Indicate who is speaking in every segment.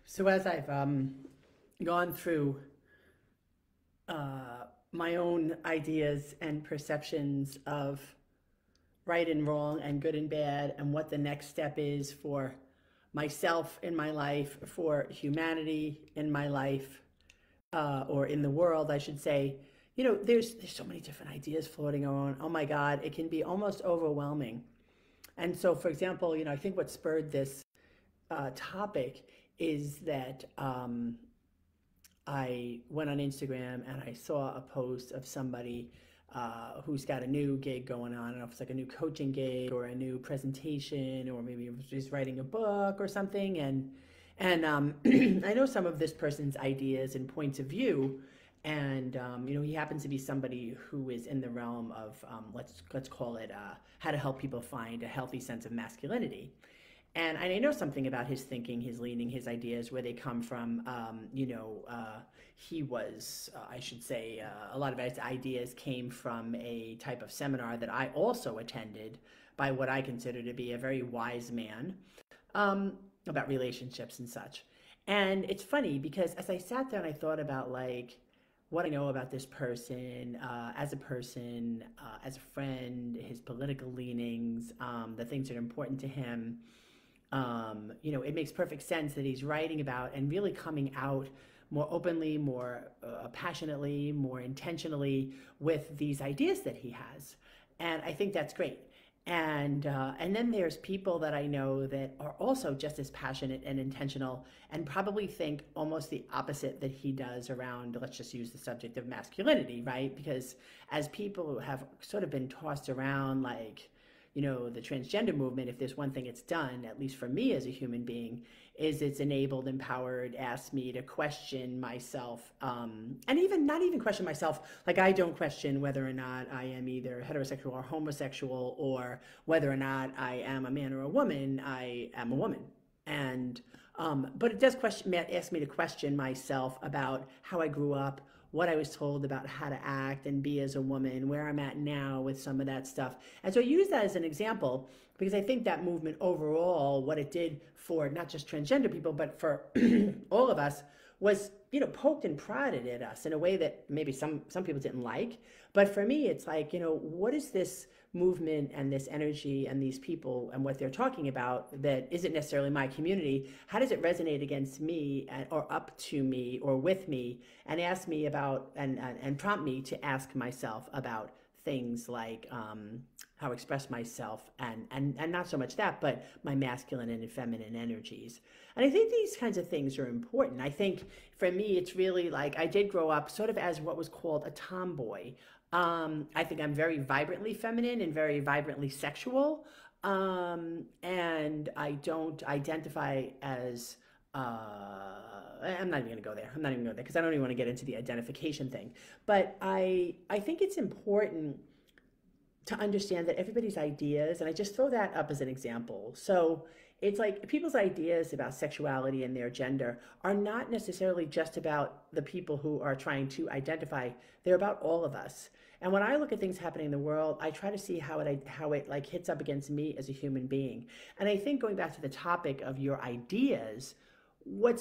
Speaker 1: So as I've gone through my own ideas and perceptions of right and wrong and good and bad, and what the next step is for myself in my life, for humanity in my life, or in the world, I should say. There's so many different ideas floating around. Oh my God, it can be almost overwhelming. And so, for example, I think what spurred this topic is that I went on Instagram and I saw a post of somebody who's got a new gig going on. I don't know if it's like a new coaching gig or a new presentation, or maybe he's writing a book or something. And I know some of this person's ideas and points of view. And he happens to be somebody who is in the realm of let's call it how to help people find a healthy sense of masculinity. And I know something about his thinking, his leaning, his ideas, where they come from. He was, I should say, a lot of his ideas came from a type of seminar that I also attended by what I consider to be a very wise man, about relationships and such. And it's funny because as I sat there and I thought about like what I know about this person, as a friend, his political leanings, the things that are important to him, it makes perfect sense that he's writing about and really coming out more openly, more passionately, more intentionally with these ideas that he has. And I think that's great. And then there's people that I know that are also just as passionate and intentional, and probably think almost the opposite that he does around, let's just use the subject of masculinity, right? Because as people who have sort of been tossed around like, the transgender movement, if there's one thing it's done, at least for me as a human being, is it's enabled, empowered, asked me to question myself, and even not even question myself. Like I don't question whether or not I am either heterosexual or homosexual, or whether or not I am a man or a woman. I am a woman, and but it does ask me to question myself about how I grew up, what I was told about how to act and be as a woman, where I'm at now with some of that stuff. And so I use that as an example because I think that movement overall, what it did for not just transgender people, but for all of us, was, poked and prodded at us in a way that maybe some people didn't like. But for me, it's like, what is this movement and this energy and these people and what they're talking about that isn't necessarily my community? How does it resonate against me, or up to me or with me, and ask me about and prompt me to ask myself about things like how I express myself, and not so much that, but my masculine and feminine energies. And I think these kinds of things are important. I think for me, it's really like I did grow up sort of as what was called a tomboy. I think I'm very vibrantly feminine and very vibrantly sexual. And I don't identify as, I'm not even going to go there. I'm not even going to go there because I don't even want to get into the identification thing. But I think it's important to understand that everybody's ideas, and I just throw that up as an example. So it's like people's ideas about sexuality and their gender are not necessarily just about the people who are trying to identify. They're about all of us. And when I look at things happening in the world, I try to see how it like hits up against me as a human being. And I think going back to the topic of your ideas, what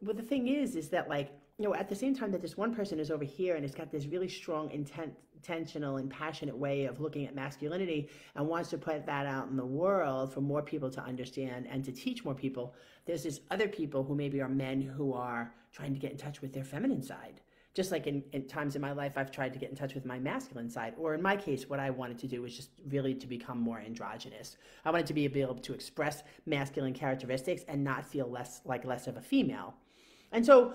Speaker 1: the thing is that like, at the same time that this one person is over here and it's got this really strong intentional and passionate way of looking at masculinity and wants to put that out in the world for more people to understand and to teach more people, there's this other people who maybe are men who are trying to get in touch with their feminine side. Just like in times in my life, I've tried to get in touch with my masculine side. Or in my case, what I wanted to do was just really to become more androgynous. I wanted to be able to express masculine characteristics and not feel less of a female. And so,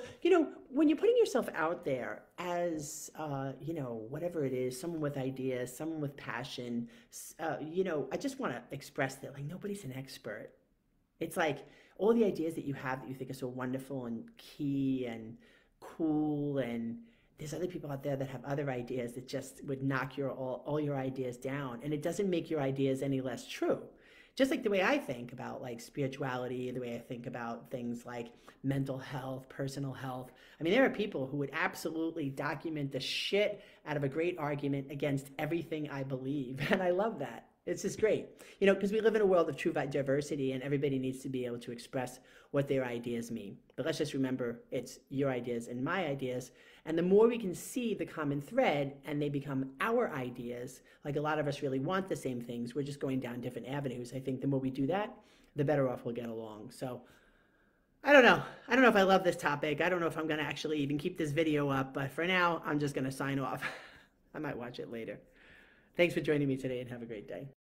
Speaker 1: when you're putting yourself out there as, whatever it is, someone with ideas, someone with passion, I just want to express that, like, nobody's an expert. It's like all the ideas that you have that you think are so wonderful and key and cool, and there's other people out there that have other ideas that just would knock all your ideas down, and it doesn't make your ideas any less true. Just like the way I think about like spirituality, the way I think about things like mental health, personal health. I mean, there are people who would absolutely document the shit out of a great argument against everything I believe, and I love that. It's just great, because we live in a world of true diversity, and everybody needs to be able to express what their ideas mean. But let's just remember, it's your ideas and my ideas. And the more we can see the common thread and they become our ideas, like a lot of us really want the same things, we're just going down different avenues. I think the more we do that, the better off we'll get along. So I don't know. I don't know if I love this topic. I don't know if I'm going to actually even keep this video up. But for now, I'm just going to sign off. I might watch it later. Thanks for joining me today, and have a great day.